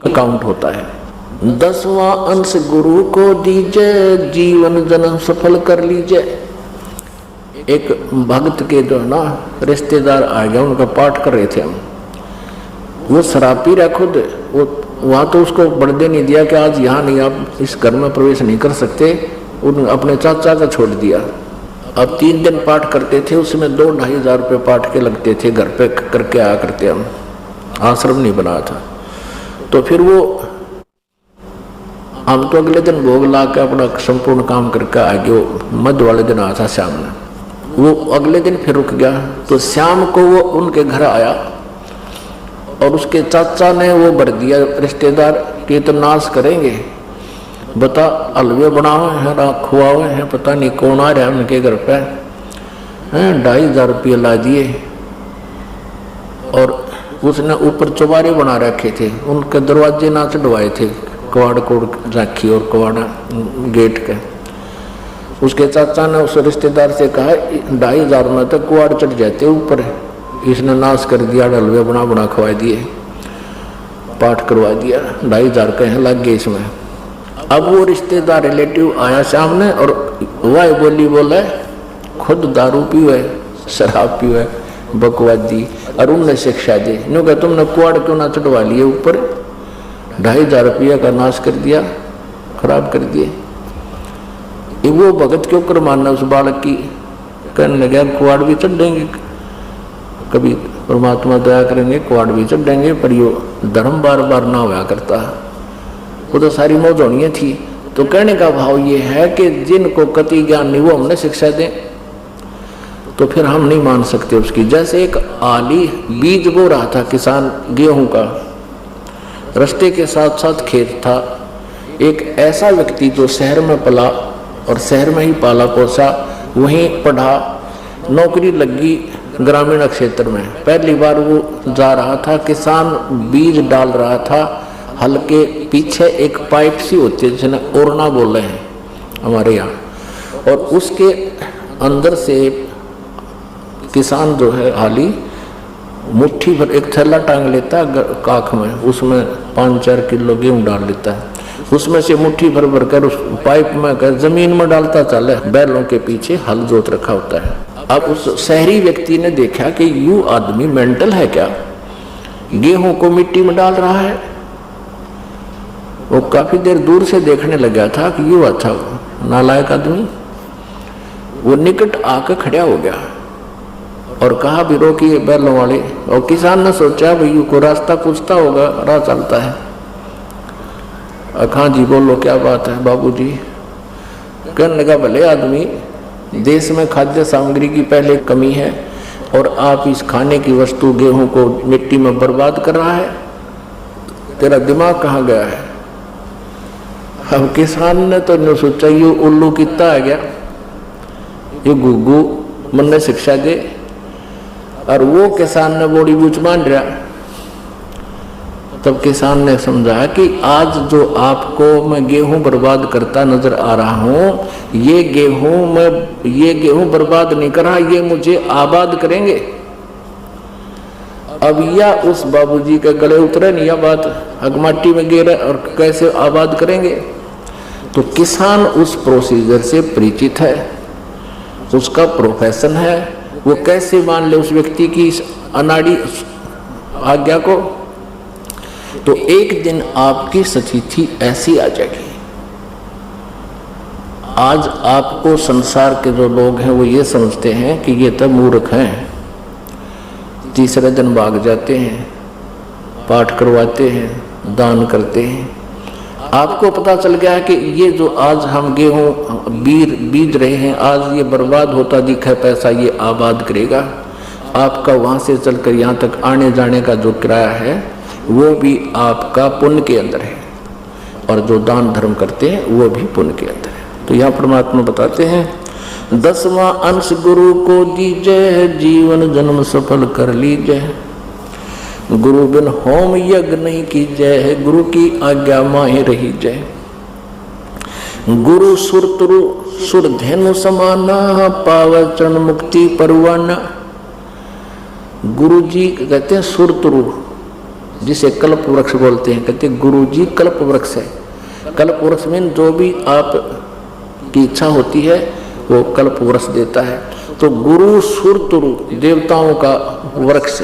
Account होता है। 10वां अंश गुरु को दीजिए, जीवन जन्म सफल कर लीजिए। एक भक्त के जो ना रिश्तेदार आ गया, उनका पाठ कर रहे थे हम। वो शराब पी रहा खुद, वो वहाँ तो उसको बढ़ने नहीं दिया कि आज यहाँ नहीं, आप इस घर में प्रवेश नहीं कर सकते। उन्होंने अपने चाचा का छोड़ दिया। अब 3 दिन पाठ करते थे, उसमें 2-2.5 हज़ार रुपये पाठ के लगते थे। घर पे करके आया करते हम, आश्रम नहीं बनाया था। तो फिर वो हम तो अगले दिन भोग ला के अपना संपूर्ण काम करके आगे, वो मध्य वाले दिन आया था शाम में। वो अगले दिन फिर रुक गया, तो शाम को वो उनके घर आया और उसके चाचा ने वो भर दिया रिश्तेदार कि तो नाश करेंगे, बता हलवे बनावे हैं, खुआवे हैं, पता नहीं कौन आ रहा है उनके घर पे हैं। 2.5 हज़ार रुपये ला दिए और उसने ऊपर चौबारे बना रखे थे, उनके दरवाजे ना चढ़वाए थे, कवाड़ कोड़ राखी और कवाड़ा गेट के। उसके चाचा ने उस रिश्तेदार से कहा 2.5 हज़ार में तक कुआड़ चढ़ जाते ऊपर। इसने नाश कर दिया, हलवे बना खवा दिए, पाठ करवा दिया, 2.5 हज़ार कहीं लग गए इसमें। अब वो रिश्तेदार रिलेटिव आया सामने और वह बोली बोला खुद दारू पीवे, शराब पीवे, बकवादी, और उनने शिक्षा दी। नो क्या तुमने कुआड़ क्यों ना चढ़वा लिए ऊपर, 2.5 हज़ार रुपया का नाश कर दिया, खराब कर दिए। वो भगत क्यों कर मानना उस बालक की। कहने लगे कुआड़ भी चढ़ेंगे, कभी परमात्मा दया करेंगे कुआड़ भी चढ़ेंगे, पर यो धर्म बार बार ना हुआ करता। वो तो सारी मौजूनियाँ थी। तो कहने का भाव ये है कि जिनको कति ज्ञान नहीं वो हमने शिक्षा दें, तो फिर हम नहीं मान सकते उसकी। जैसे एक आली बीज बो रहा था किसान गेहूं का, रास्ते के साथ साथ खेत था। एक ऐसा व्यक्ति जो शहर में पला और शहर में ही पाला पोसा, वहीं पढ़ा, नौकरी लगी ग्रामीण क्षेत्र में। पहली बार वो जा रहा था, किसान बीज डाल रहा था, हल के पीछे एक पाइप सी होती है जिसे ओरना बोल रहे हैं हमारे यहाँ, और उसके अंदर से किसान जो है हाली मुट्ठी भर एक थैला टांग लेता है काख में, उसमें 5-4 किलो गेहूँ डाल लेता है, उसमें से मुट्ठी भर भर कर उस पाइप में कर जमीन में डालता चले, बैलों के पीछे हल जोत रखा होता है। अब उस शहरी व्यक्ति ने देखा कि यू आदमी मेंटल है क्या, गेहूं को मिट्टी में डाल रहा है। वो काफी देर दूर से देखने लगा था कि यू अच्छा नालायक आदमी। वो निकट आकर खड़ा हो गया और कहा भी रोकिए बैलों वाले। और किसान ने सोचा भाई यू को रास्ता पूछता होगा, राह चलता है। हाँ जी बोलो क्या बात है बाबूजी। कहने लगा भले आदमी, देश में खाद्य सामग्री की पहले कमी है और आप इस खाने की वस्तु गेहूं को मिट्टी में बर्बाद कर रहा है, तेरा दिमाग कहाँ गया है। अब किसान ने तो न सोचा ये उल्लू कितना आ गया, ये गुग्गू मन ने शिक्षा दे, और वो किसान ने बड़ी बूझ मान रहा। तब किसान ने समझा कि आज जो आपको मैं गेहूं बर्बाद करता नजर आ रहा हूं, ये गेहूं बर्बाद नहीं कर रहा, ये मुझे आबाद करेंगे। अब या उस बाबूजी के गले उतरे नहीं, यह बात अगमाटी में गिरे और कैसे आबाद करेंगे। तो किसान उस प्रोसीजर से परिचित है, उसका प्रोफेशन है, वो कैसे मान ले उस व्यक्ति की इस अनाड़ी आज्ञा को। तो एक दिन आपकी स्थिति ऐसी आ जाएगी। आज आपको संसार के जो लोग हैं वो ये समझते हैं कि ये तब मूर्ख हैं, तीसरे दिन भाग जाते हैं, पाठ करवाते हैं, दान करते हैं। आपको पता चल गया है कि ये जो आज हम गेहूं बीज रहे हैं, आज ये बर्बाद होता दिखा पैसा, ये आबाद करेगा। आपका वहाँ से चलकर यहाँ तक आने जाने का जो किराया है वो भी आपका पुण्य के अंदर है, और जो दान धर्म करते हैं वो भी पुण्य के अंदर है। तो यहाँ परमात्मा बताते हैं 10वां अंश गुरु को दीजिए, जीवन जन्म सफल कर लीजिए। गुरु बिन होम यज्ञ नहीं कीजिए, गुरु की आज्ञा माही रही जय। गुरु सुरतरु सुरधेनु समाना, पावे चरण मुक्ति परवाना। गुरु जी कहते हैं सुरतरु, जिसे कल्प वृक्ष बोलते हैं। कहते गुरु जी कल्प वृक्ष है। कल्प वृक्ष में जो भी आप की इच्छा होती है वो कल्प वृक्ष देता है। तो गुरु सुरतुरु देवताओं का वृक्ष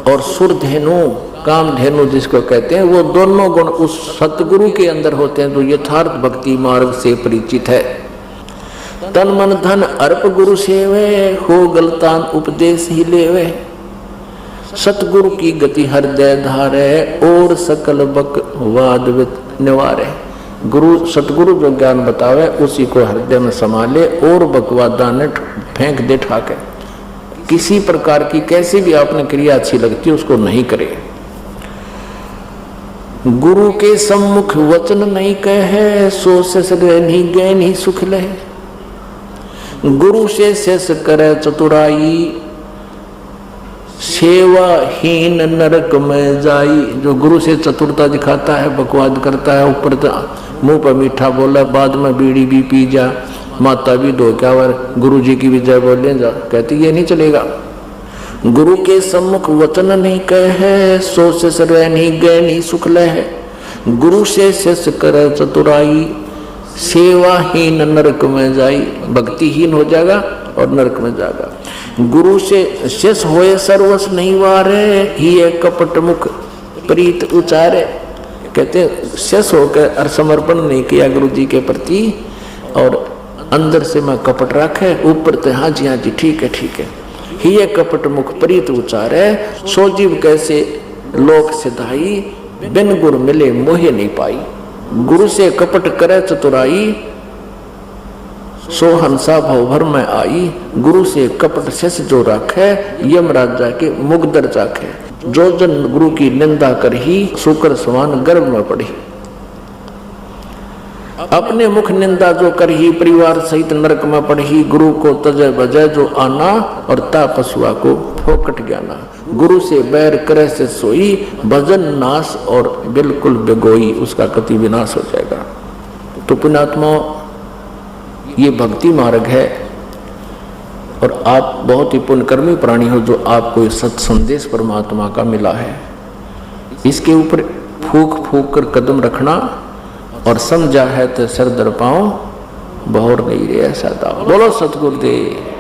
और सुरधेनु कामधेनु जिसको कहते हैं, वो दोनों गुण उस सतगुरु के अंदर होते हैं जो यथार्थ भक्ति मार्ग से परिचित है। तन मन धन अर्प गुरु सेवे, हो गलतान उपदेश ही लेवे। सतगुरु की गति हृदय धारे, और सकल बक वाद निवारे। गुरु सतगुरु जो ज्ञान बतावे उसी को हृदय में संभाले और बकवादा ने फेंक दे ठाके। किसी प्रकार की कैसी भी आपने क्रिया अच्छी लगती है उसको नहीं करे। गुरु के सम्मुख वचन नहीं कहे, सो से नहीं गए नहीं सुख ले। गुरु से शेष करे चतुराई, सेवाहीन नरक में जाई। जो गुरु से चतुरता दिखाता है, बकवाद करता है, ऊपर मुंह पर मीठा बोला, बाद में बीड़ी भी पी जा, माता भी धो क्या वर गुरु जी की भी जय बोले जा, कहती ये नहीं चलेगा। गुरु के सम्मुख वचन नहीं कहे, सो से सर्वे नहीं गए नहीं सुख लहे। गुरु से शेष करे चतुराई, सेवाहीन नरक में जाई। भक्तिहीन हो जाएगा और नरक में जाएगा। गुरु से शेष होए सर्वस नहीं वारे, ही कपट मुख प्रीत उचारे। कहते शेष होकर और समर्पण नहीं किया गुरु जी के प्रति और अंदर से मैं कपट रखे, ऊपर से हाँ जी ठीक है ठीक है। ही कपट मुख प्रीत उचारे, सो जीव कैसे लोक सिधाई। बिन गुरु मिले मोहे नहीं पाई। गुरु से कपट करे चतुराई, सो हंसा भव भर में आई। गुरु से कपट शेष जो राखे, यमराज जाके मुगदर जाके। जो जन गुरु की निंदा कर ही, शुक्र समान गर्भ में पड़ी। अपने मुख निंदा जो कर ही, परिवार सहित नरक में पड़ी। गुरु को तजय बजय जो आना, और तापसुआ को फोकट ज्ञाना। गुरु से बैर करे से सोई, भजन नाश और बिल्कुल बेगोई, उसका कति विनाश हो जाएगा। तो पुण्यात्मा ये भक्ति मार्ग है और आप बहुत ही पुण्यकर्मी प्राणी हो जो आपको ये सत संदेश परमात्मा का मिला है। इसके ऊपर फूक फूक कर कदम रखना और समझा है तो सर दर पाओ, बहुर नहीं रे ऐसा दाव। बोलो सतगुरुदेव।